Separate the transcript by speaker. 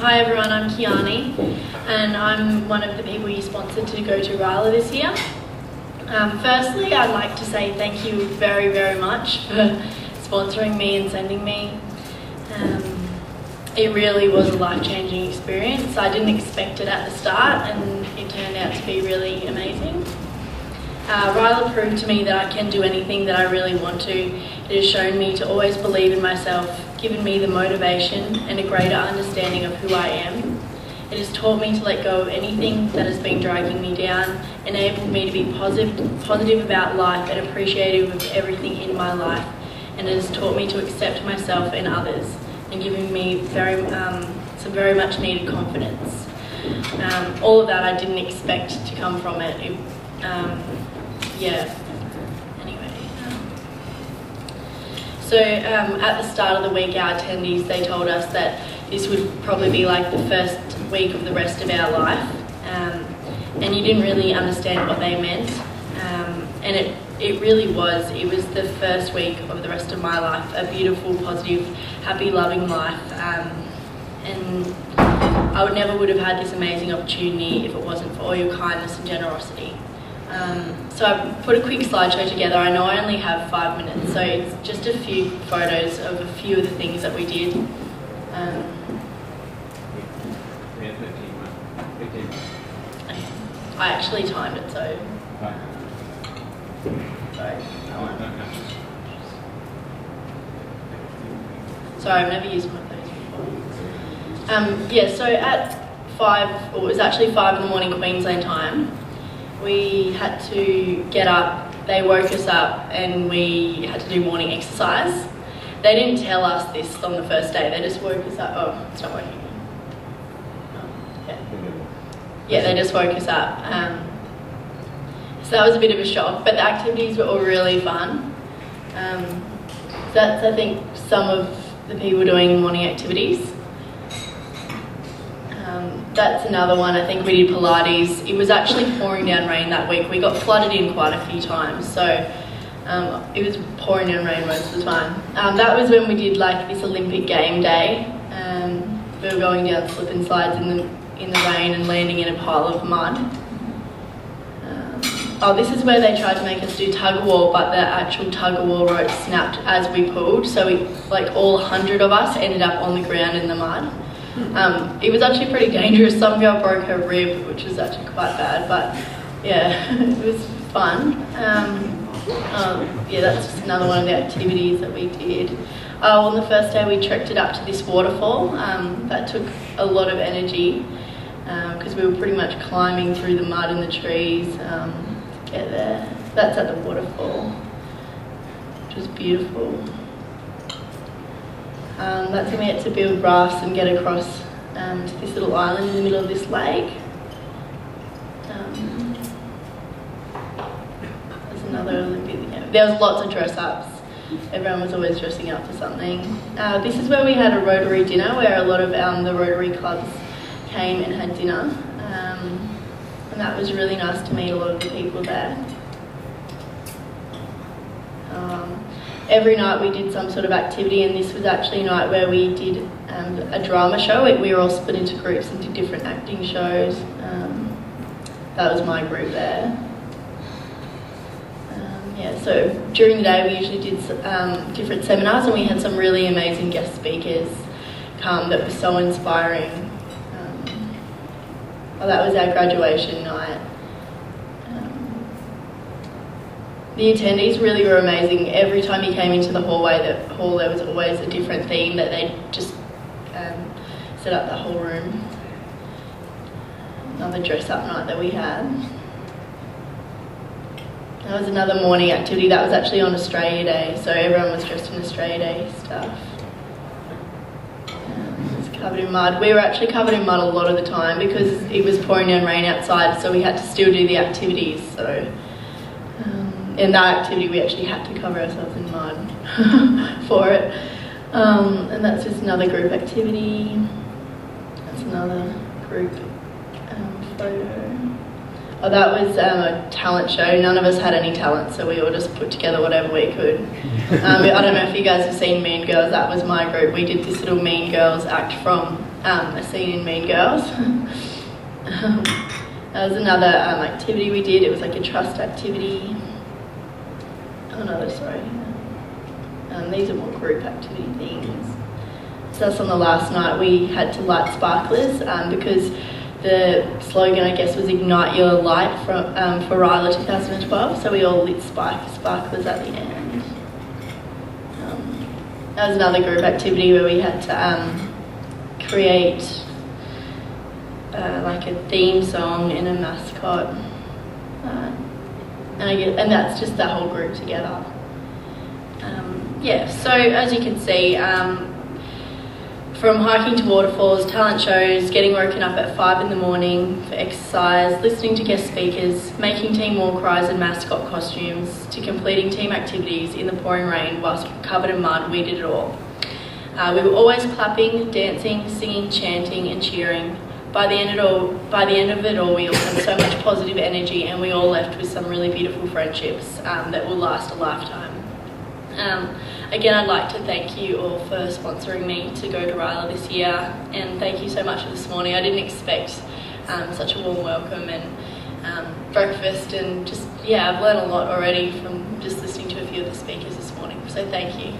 Speaker 1: Hi everyone, I'm Khiani and I'm one of the people you sponsored to go to RYLA this year. Firstly, I'd like to say thank you very, very much for sponsoring me and sending me. It really was a life-changing experience. I didn't expect it at the start and it turned out to be really amazing. RYLA proved to me that I can do anything that I really want to. It has shown me to always believe in myself, given me the motivation and a greater understanding of who I am. It has taught me to let go of anything that has been dragging me down, enabled me to be positive about life and appreciative of everything in my life, and it has taught me to accept myself and others, and giving me some very much needed confidence. All of that I didn't expect to come from it. So at the start of the week, our attendees, they told us that this would probably be like the first week of the rest of our life, and you didn't really understand what they meant, and it really was. It was the first week of the rest of my life, a beautiful, positive, happy, loving life, and I would have had this amazing opportunity if it wasn't for all your kindness and generosity. So I put a quick slideshow together. I know I only have 5 minutes, so it's just a few photos of a few of the things that we did. I actually timed it, so... Sorry. Sorry, I've never used one of those before. So at 5, or it was actually 5 in the morning Queensland time, we had to get up. They woke us up and we had to do morning exercise. They didn't tell us this on the first day, they just woke us up. Oh, it's not working. Yeah, they just woke us up. So that was a bit of a shock, but the activities were all really fun. That's, I think, some of the people doing morning activities. That's another one. I think we did Pilates. It was actually pouring down rain that week. We got flooded in quite a few times, so it was pouring down rain most of the time. That was when we did like this Olympic game day. We were going down slip and slides in the rain and landing in a pile of mud. This is where they tried to make us do tug of war, but the actual tug of war rope snapped as we pulled, so all 100 of us ended up on the ground in the mud. It was actually pretty dangerous. Some girl broke her rib, which was actually quite bad, but yeah, it was fun. That's just another one of the activities that we did. On the first day we trekked it up to this waterfall. That took a lot of energy because we were pretty much climbing through the mud and the trees to get there. That's at the waterfall, which was beautiful. That's when we had to build rafts and get across to this little island in the middle of this lake. There's another Olympic. Yeah. There was lots of dress-ups. Everyone was always dressing up for something. This is where we had a Rotary dinner, where a lot of the Rotary clubs came and had dinner, and that was really nice to meet a lot of the people there. Every night we did some sort of activity, and this was actually a night where we did a drama show. We were all split into groups and did different acting shows. That was my group there. So during the day we usually did different seminars, and we had some really amazing guest speakers come that was so inspiring. That was our graduation night. The attendees really were amazing. Every time you came into the hall, there was always a different theme that they just set up the whole room. Another dress-up night that we had. That was another morning activity. That was actually on Australia Day, so everyone was dressed in Australia Day stuff. It was covered in mud. We were actually covered in mud a lot of the time because it was pouring down rain outside, so we had to still do the activities. So. In that activity we actually had to cover ourselves in mud for it. And that's just another group activity. That's another group photo. That was a talent show. None of us had any talent, so we all just put together whatever we could. I don't know if you guys have seen Mean Girls. That was my group. We did this little Mean Girls act from a scene in Mean Girls. That was another activity we did. It was like a trust activity. Oh no, sorry. These are more group activity things. So that's on the last night. We had to light sparklers because the slogan, I guess, was Ignite Your Light for RYLA 2012. So we all lit sparklers at the end. That was another group activity where we had to create like a theme song and a mascot, and that's just the whole group together. Yeah, so as you can see, from hiking to waterfalls, talent shows, getting woken up at 5 in the morning for exercise, listening to guest speakers, making team war cries and mascot costumes, to completing team activities in the pouring rain whilst covered in mud, we did it all. We were always clapping, dancing, singing, chanting and cheering. By the end of it all, we all had so much positive energy, and we all left with some really beautiful friendships that will last a lifetime. Again, I'd like to thank you all for sponsoring me to go to RYLA this year, and thank you so much for this morning. I didn't expect such a warm welcome and breakfast, and just, yeah, I've learned a lot already from just listening to a few of the speakers this morning, so thank you.